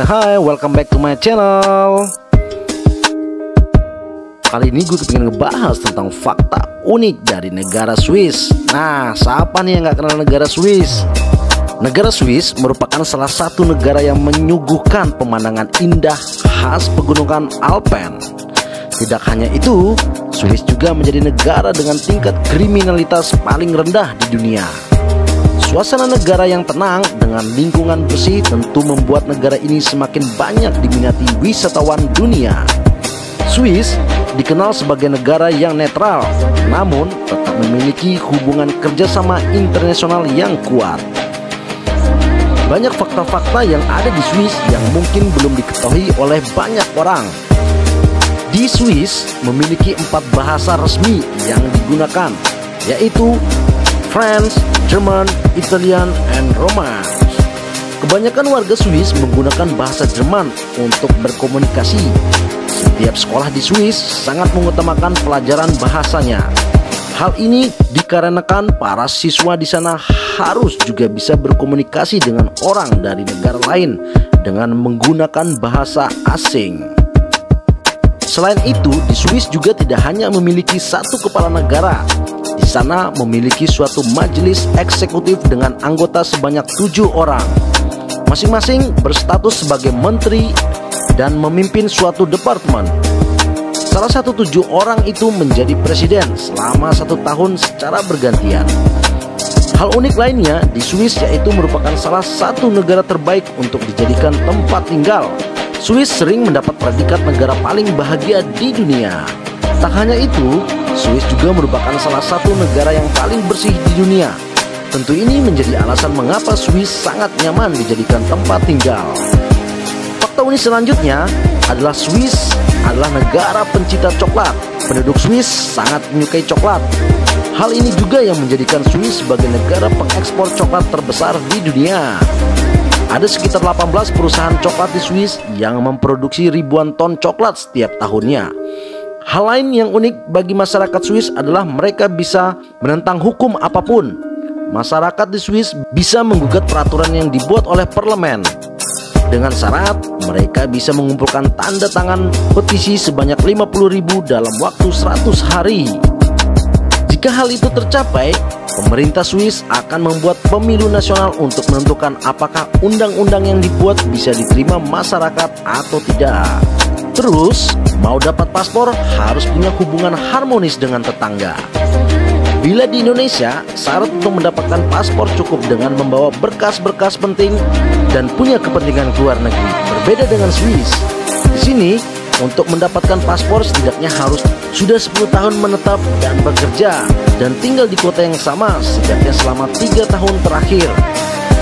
Hai, welcome back to my channel. Kali ini gue pengen ngebahas tentang fakta unik dari negara Swiss. Nah, siapa nih yang gak kenal negara Swiss? Negara Swiss merupakan salah satu negara yang menyuguhkan pemandangan indah khas pegunungan Alpen. Tidak hanya itu, Swiss juga menjadi negara dengan tingkat kriminalitas paling rendah di dunia. Suasana negara yang tenang dengan lingkungan bersih tentu membuat negara ini semakin banyak diminati wisatawan dunia. Swiss dikenal sebagai negara yang netral, namun tetap memiliki hubungan kerjasama internasional yang kuat. Banyak fakta-fakta yang ada di Swiss yang mungkin belum diketahui oleh banyak orang. Di Swiss memiliki 4 bahasa resmi yang digunakan, yaitu French, German, Italian, and Romance. Kebanyakan warga Swiss menggunakan bahasa Jerman untuk berkomunikasi. Setiap sekolah di Swiss sangat mengutamakan pelajaran bahasanya. Hal ini dikarenakan para siswa di sana harus juga bisa berkomunikasi dengan orang dari negara lain dengan menggunakan bahasa asing. Selain itu, di Swiss juga tidak hanya memiliki satu kepala negara. Di sana memiliki suatu majelis eksekutif dengan anggota sebanyak 7 orang. Masing-masing berstatus sebagai menteri dan memimpin suatu departemen. Salah satu 7 orang itu menjadi presiden selama 1 tahun secara bergantian. Hal unik lainnya di Swiss yaitu merupakan salah satu negara terbaik untuk dijadikan tempat tinggal. Swiss sering mendapat predikat negara paling bahagia di dunia. Tak hanya itu, Swiss juga merupakan salah satu negara yang paling bersih di dunia. Tentu ini menjadi alasan mengapa Swiss sangat nyaman dijadikan tempat tinggal. Fakta unik selanjutnya adalah Swiss adalah negara pencinta coklat. Penduduk Swiss sangat menyukai coklat. Hal ini juga yang menjadikan Swiss sebagai negara pengekspor coklat terbesar di dunia. Ada sekitar 18 perusahaan coklat di Swiss yang memproduksi ribuan ton coklat setiap tahunnya. Hal lain yang unik bagi masyarakat Swiss adalah mereka bisa menentang hukum apapun. Masyarakat di Swiss bisa menggugat peraturan yang dibuat oleh parlemen. Dengan syarat mereka bisa mengumpulkan tanda tangan petisi sebanyak 50.000 dalam waktu 100 hari. Jika hal itu tercapai, pemerintah Swiss akan membuat pemilu nasional untuk menentukan apakah undang-undang yang dibuat bisa diterima masyarakat atau tidak. Terus, mau dapat paspor harus punya hubungan harmonis dengan tetangga. Bila di Indonesia, syarat untuk mendapatkan paspor cukup dengan membawa berkas-berkas penting dan punya kepentingan ke luar negeri. Berbeda dengan Swiss. Di sini, untuk mendapatkan paspor setidaknya harus sudah 10 tahun menetap dan bekerja dan tinggal di kota yang sama setidaknya selama 3 tahun terakhir.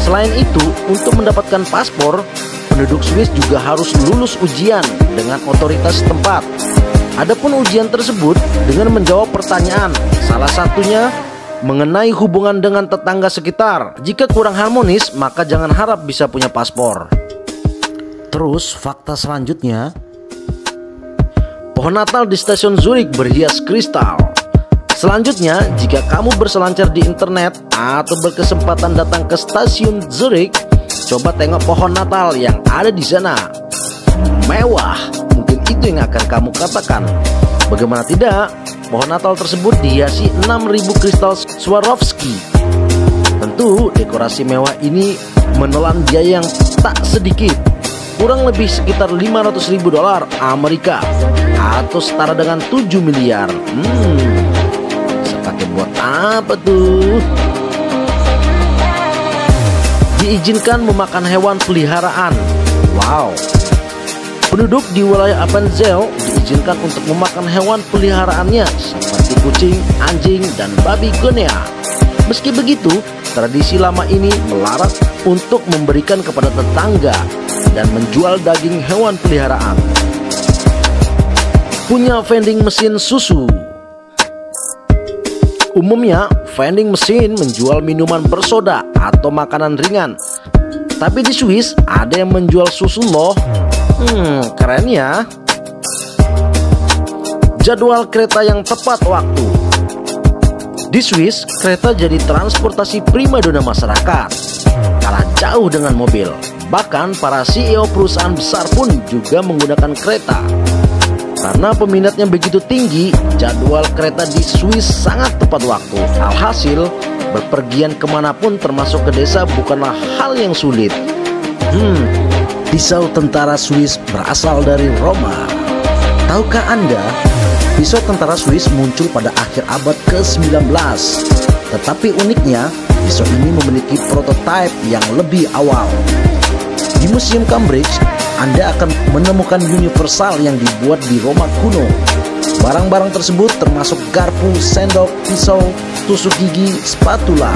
Selain itu, untuk mendapatkan paspor, penduduk Swiss juga harus lulus ujian dengan otoritas setempat. Adapun ujian tersebut dengan menjawab pertanyaan, salah satunya mengenai hubungan dengan tetangga sekitar. Jika kurang harmonis, maka jangan harap bisa punya paspor. Terus, fakta selanjutnya, pohon Natal di stasiun Zurich berhias kristal. Selanjutnya, jika kamu berselancar di internet atau berkesempatan datang ke stasiun Zurich, coba tengok pohon Natal yang ada di sana. Mewah, mungkin itu yang akan kamu katakan. Bagaimana tidak, pohon Natal tersebut dihiasi 6.000 kristal Swarovski. Tentu dekorasi mewah ini menelan biaya yang tak sedikit, kurang lebih sekitar 500.000 dolar Amerika atau setara dengan 7 miliar. Saya pakai buat apa tuh? Diizinkan memakan hewan peliharaan. Wow. Penduduk di wilayah Appenzell diizinkan untuk memakan hewan peliharaannya seperti kucing, anjing, dan babi Guinea. Meski begitu, tradisi lama ini melarang untuk memberikan kepada tetangga dan menjual daging hewan peliharaan. Punya vending mesin susu. Umumnya, vending mesin menjual minuman bersoda atau makanan ringan. Tapi di Swiss ada yang menjual susu loh. Keren ya. Jadwal kereta yang tepat waktu. Di Swiss, kereta jadi transportasi primadona masyarakat. Kalah jauh dengan mobil. Bahkan para CEO perusahaan besar pun juga menggunakan kereta. Karena peminatnya begitu tinggi, jadwal kereta di Swiss sangat tepat waktu. Alhasil, berpergian kemanapun termasuk ke desa bukanlah hal yang sulit. Pisau tentara Swiss berasal dari Roma. Tahukah Anda, pisau tentara Swiss muncul pada akhir abad ke-19. Tetapi uniknya, pisau ini memiliki prototipe yang lebih awal. Di Museum Cambridge, Anda akan menemukan universal yang dibuat di Roma kuno. Barang-barang tersebut termasuk garpu, sendok, pisau, tusuk gigi, spatula.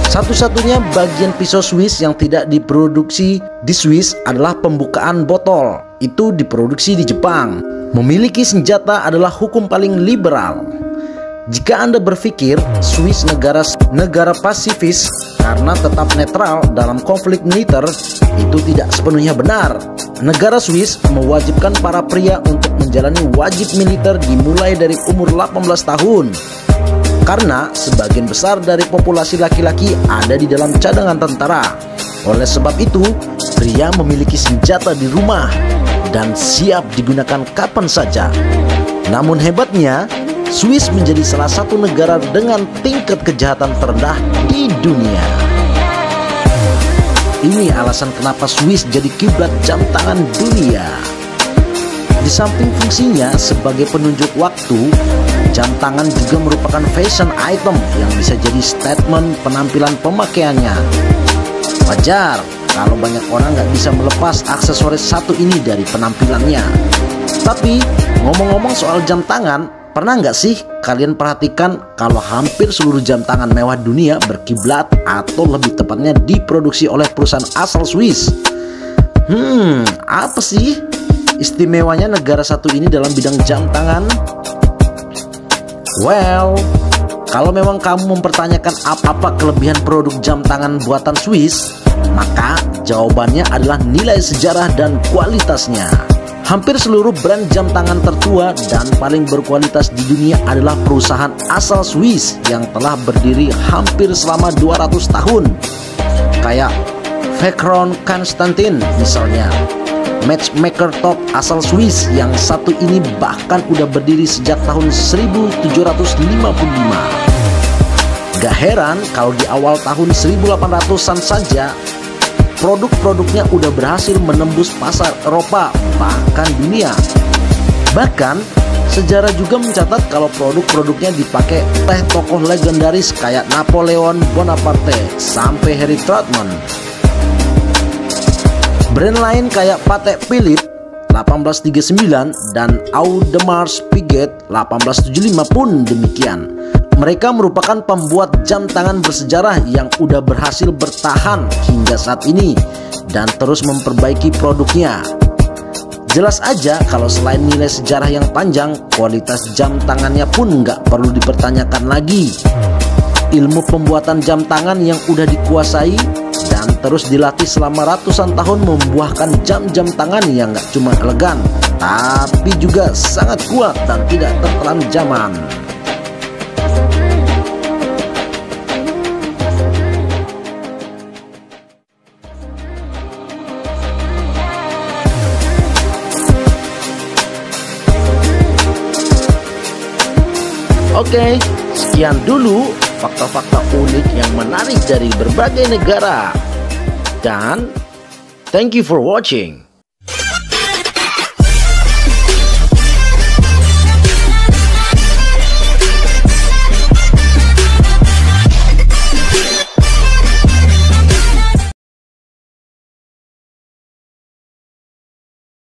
Satu-satunya bagian pisau Swiss yang tidak diproduksi di Swiss adalah pembukaan botol. Itu diproduksi di Jepang. Memiliki senjata adalah hukum paling liberal. Jika Anda berpikir Swiss negara pasifis karena tetap netral dalam konflik militer, itu tidak sepenuhnya benar. Negara Swiss mewajibkan para pria untuk menjalani wajib militer dimulai dari umur 18 tahun. Karena sebagian besar dari populasi laki-laki ada di dalam cadangan tentara. Oleh sebab itu, pria memiliki senjata di rumah dan siap digunakan kapan saja. Namun hebatnya, Swiss menjadi salah satu negara dengan tingkat kejahatan terendah di dunia. Ini alasan kenapa Swiss jadi kiblat jam tangan dunia. Di samping fungsinya sebagai penunjuk waktu, jam tangan juga merupakan fashion item yang bisa jadi statement penampilan pemakaiannya. Wajar kalau banyak orang nggak bisa melepas aksesoris satu ini dari penampilannya. Tapi ngomong-ngomong soal jam tangan, pernah nggak sih kalian perhatikan kalau hampir seluruh jam tangan mewah dunia berkiblat atau lebih tepatnya diproduksi oleh perusahaan asal Swiss? Apa sih istimewanya negara satu ini dalam bidang jam tangan? Well, kalau memang kamu mempertanyakan apa kelebihan produk jam tangan buatan Swiss, maka jawabannya adalah nilai sejarah dan kualitasnya. Hampir seluruh brand jam tangan tertua dan paling berkualitas di dunia adalah perusahaan asal Swiss yang telah berdiri hampir selama 200 tahun. Kayak Vacheron Constantin misalnya, matchmaker top asal Swiss yang satu ini bahkan udah berdiri sejak tahun 1755. Gak heran kalau di awal tahun 1800-an saja produk-produknya udah berhasil menembus pasar Eropa bahkan dunia. Bahkan sejarah juga mencatat kalau produk-produknya dipakai oleh tokoh legendaris kayak Napoleon Bonaparte sampai Harry Truman. Brand lain kayak Patek Philippe 1839 dan Audemars Piguet 1875 pun demikian. Mereka merupakan pembuat jam tangan bersejarah yang udah berhasil bertahan hingga saat ini dan terus memperbaiki produknya. Jelas aja kalau selain nilai sejarah yang panjang, kualitas jam tangannya pun nggak perlu dipertanyakan lagi. Ilmu pembuatan jam tangan yang udah dikuasai dan terus dilatih selama ratusan tahun membuahkan jam-jam tangan yang nggak cuma elegan, tapi juga sangat kuat dan tidak tertelan zaman. Oke, sekian dulu fakta-fakta unik yang menarik dari berbagai negara. Dan thank you for watching.